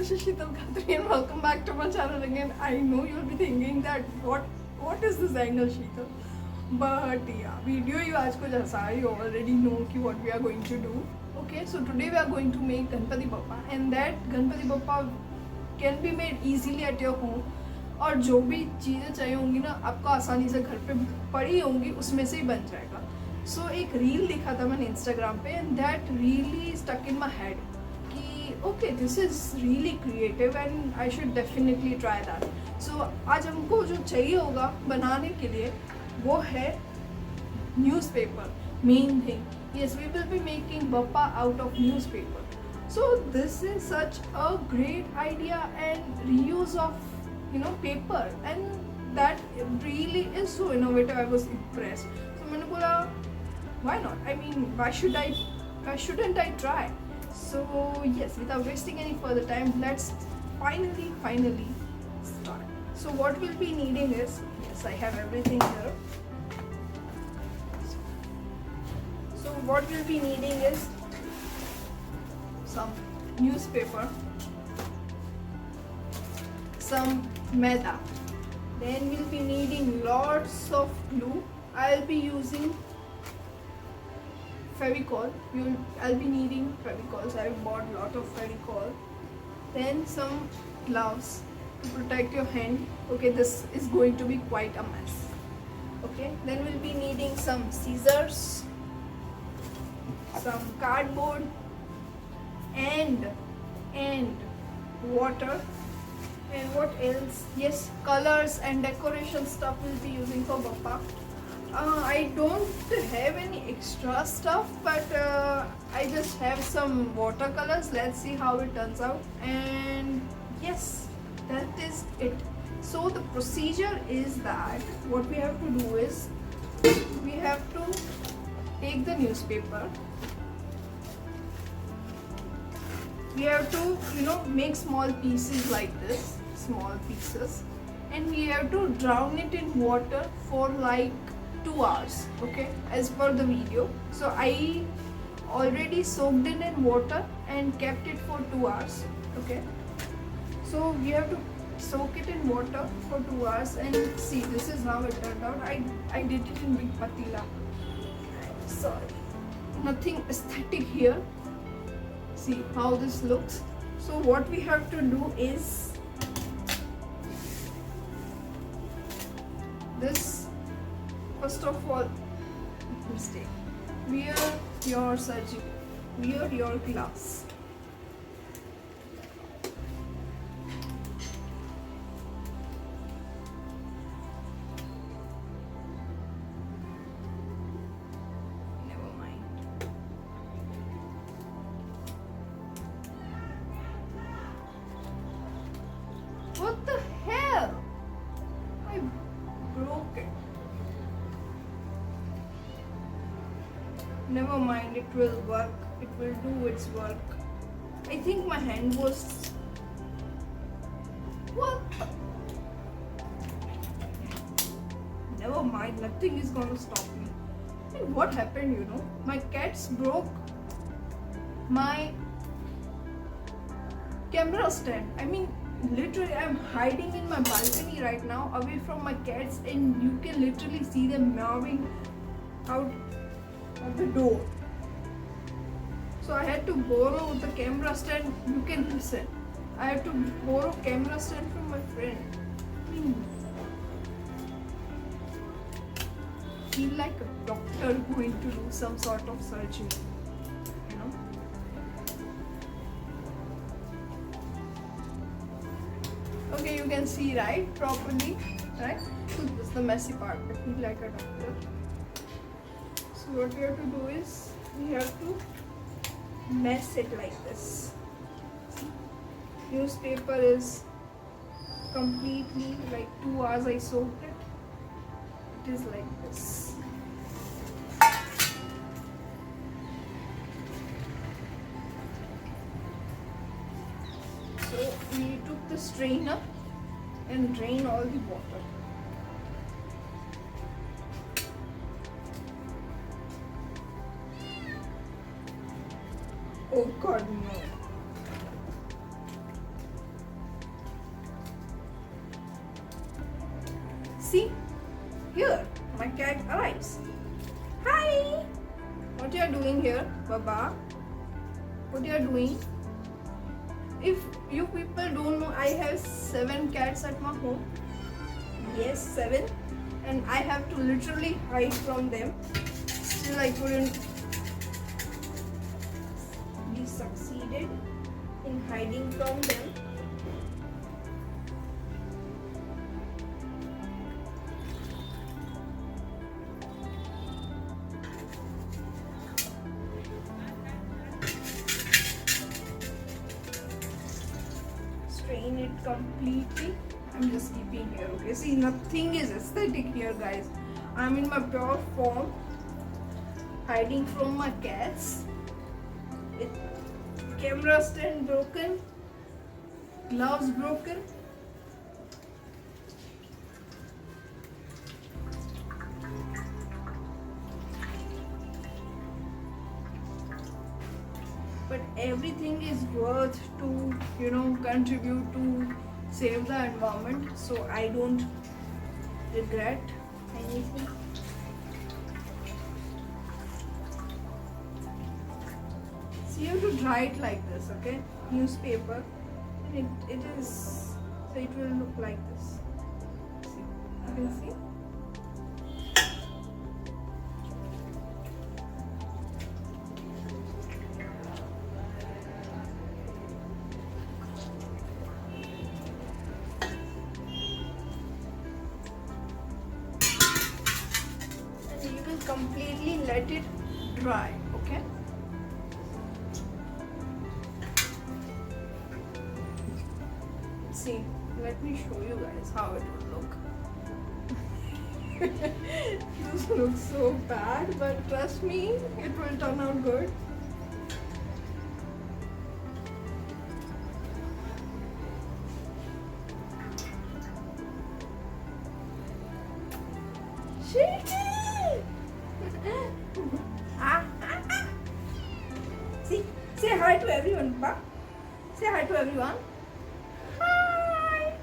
this is Sheetal Khatri and welcome back to my channel again. I know you'll be thinking that what is this angle, Sheetal? But yeah, video you आज को जैसा you already know कि what we are going to do. Okay, so today we are going to make Ganpati bappa and that Ganpati bappa can be made easily at your home. और जो भी चीज़ें चाहिए होंगी ना आपको आसानी से घर पे पड़ी होंगी उसमें से ही बन जाएगा. So एक रील देखा था मैंने इंस्टाग्राम पे and that really stuck in my head कि okay this is really creative and I should definitely try that. So आज हमको जो चाहिए होगा बनाने के लिए वो है newspaper main thing. Yes, we will be making bappa out of newspaper. So this is such a great idea and reuse of paper and that really is so innovative. I was impressed. So मैंने बोला why not? I mean, why shouldn't I try? So yes, without wasting any further time, let's finally start. So what we'll be needing is, yes, I have everything here. So what we'll be needing is some newspaper, some maida, then we'll be needing lots of glue. I'll be using Fevicol. I'll be needing Fevicols. I bought a lot of Fevicol. Then some gloves to protect your hand. Okay, this is going to be quite a mess. Okay, then we'll be needing some scissors, some cardboard, and water. And what else? Yes, colors and decoration stuff we'll be using for bappa. I don't have any extra stuff, but I just have some watercolors. Let's see how it turns out. And yes, that is it. So the procedure is that what we have to do is we have to take the newspaper. We have to make small pieces like this, small pieces, and we have to drown it in water for like 2 hours, okay, as per the video. So I already soaked it in water and kept it for 2 hours, okay. So we have to soak it in water for 2 hours and see, this is how it turned out. I did it in big patila. Sorry, nothing aesthetic here. See how this looks. So what we have to do is this. First of all, mistake. Wear your gloves. Never mind. What the hell? I broke it. Never mind, it will work. It will do its work. I think my hand was... What? Never mind, nothing is gonna stop me. And what happened, my cats broke my camera stand. I mean, literally, I'm hiding in my balcony right now, away from my cats, and you can literally see them meowing out of the door. So I had to borrow the camera stand. You can listen. I had to borrow camera stand from my friend. I mean, feel like a doctor going to do some sort of surgery. Okay, you can see right properly, right? So this is the messy part. I feel like a doctor. So what we have to do is we have to mess it like this. See? Newspaper is completely like 2 hours I soaked it. It is like this. So we took the strainer and drain all the water. Oh God, no. see, here my cat arrives. Hi! What you are doing here, Baba? What you are doing? If you people don't know, I have 7 cats at my home. Yes, 7. And I have to literally hide from them. Still I couldn't be succeeded in hiding from them. Strain it completely. I'm just keeping here, okay? See, nothing is aesthetic here, guys. I'm in my pure form, hiding from my cats. Camera stand broken, gloves broken. But everything is worth to, contribute to save the environment, so I don't regret anything. So you have to dry it like this, okay? Newspaper, and it is, so it will look like this. See, you can see. Completely let it dry, okay? See, let me show you guys how it will look. This looks so bad, but trust me, it will turn out good. Sheetal! See, say hi to everyone, Papa. Say hi to everyone. Hi.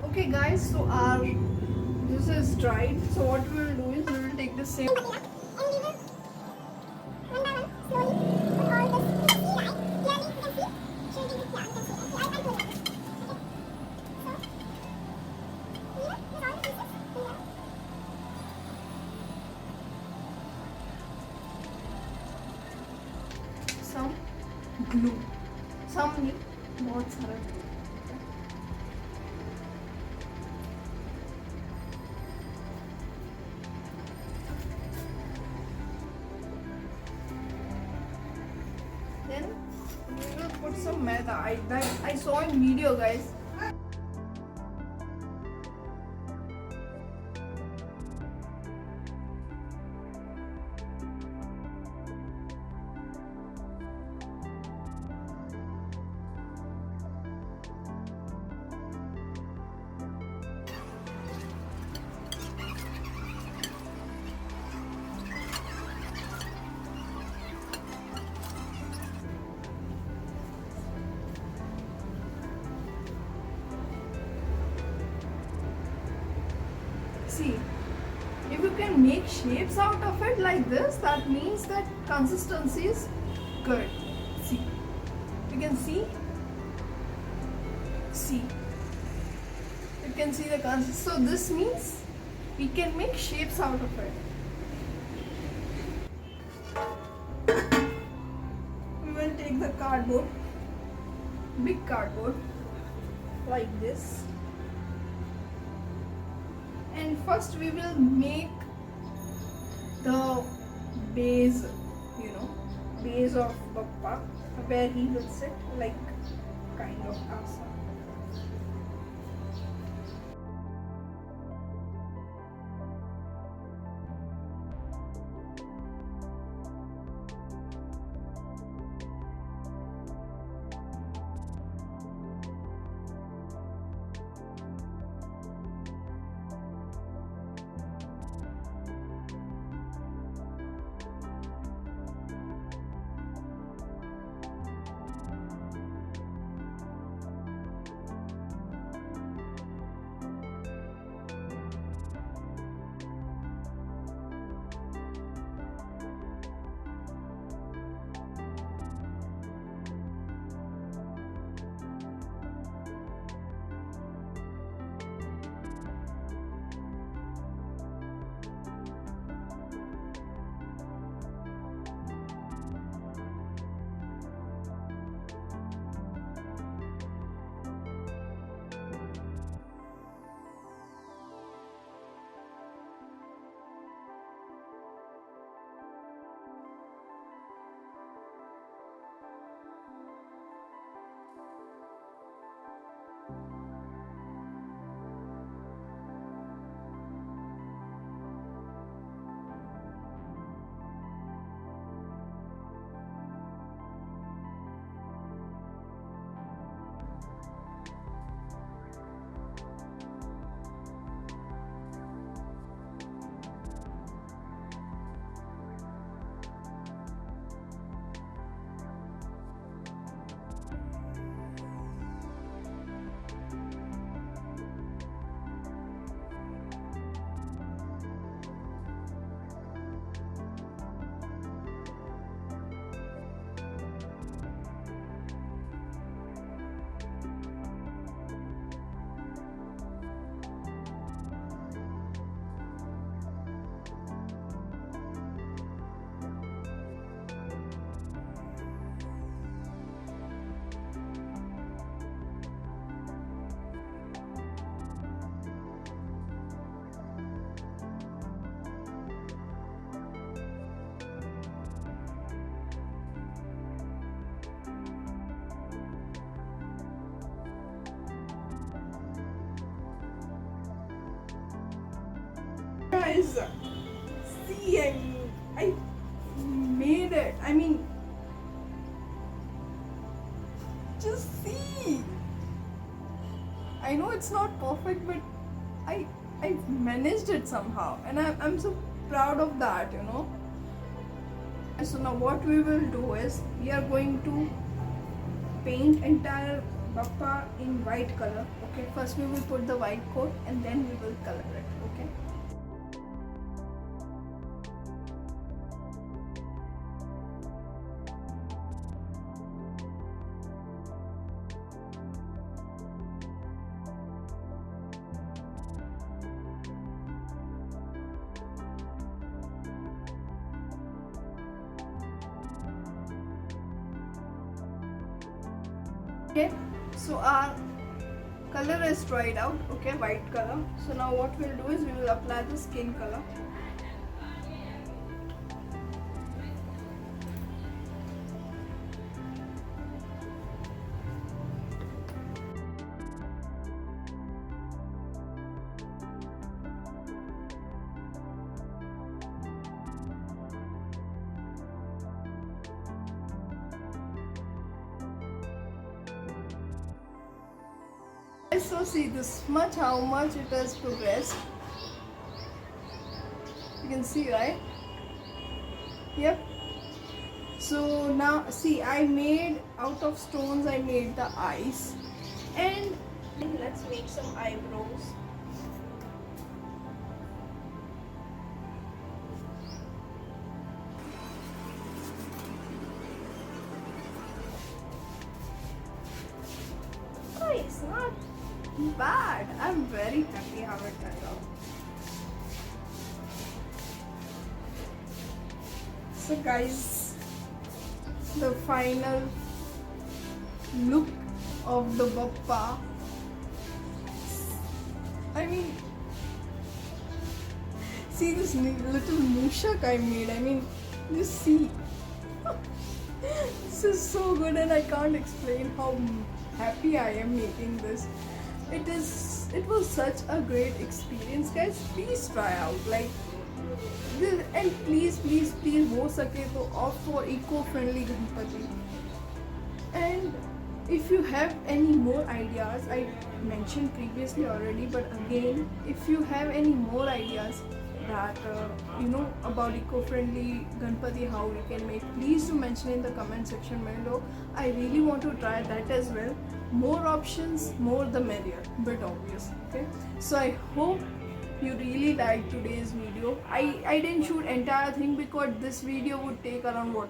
Okay, guys. So this is dried. So what we will do is we will take the same. Some glue, some नहीं, बहुत सारा glue. Then we will put some maida. I saw in video, guys. See, if you can make shapes out of it like this, that means that consistency is good. See, you can see. See, you can see the consistency. So this means we can make shapes out of it. We will take the cardboard, big cardboard, like this. And first we will make the base, base of Bappa, where he will sit, like kind of asana. guys, see, I made it. I mean, just see. I know it's not perfect, but I managed it somehow, and I'm so proud of that, you know. So now what we will do is we are going to paint entire bappa in white color. Okay, first we will put the white coat and then we will color it. Okay. Okay, so our color is dried out. Okay, white color. So now what we'll do is we will apply the skin color. So see this much, how much it has progressed. You can see, right? Yep. So now see, I made out of stones, I made the eyes, and let's make some eyebrows. Oh, it's not bad. I'm very happy how it turned out. So guys, the final look of the bappa. I mean, see this little mushak I made. I mean, just see. This is so good, and I can't explain how happy I am making this. It was such a great experience, guys. Please try out, like this, and please हो सके तो opt for eco-friendly Ganpati. And if you have any more ideas, I mentioned previously already, but again, if you have any more ideas that you know about eco-friendly Ganpati, how we can make, please do mention in the comment section below. I really want to try that as well. More options, more the merrier, but obvious. Okay, so I hope you really liked today's video. I didn't shoot entire thing because this video would take around what,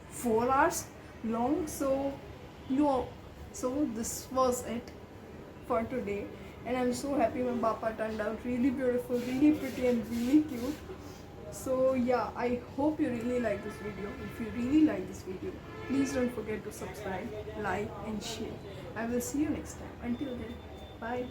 4 hours long. So so this was it for today, and I'm so happy my bappa turned out really beautiful, really pretty, and really cute. So yeah, I hope you really like this video. If you really like this video, please don't forget to subscribe, like, and share. I will see you next time. Until then, bye.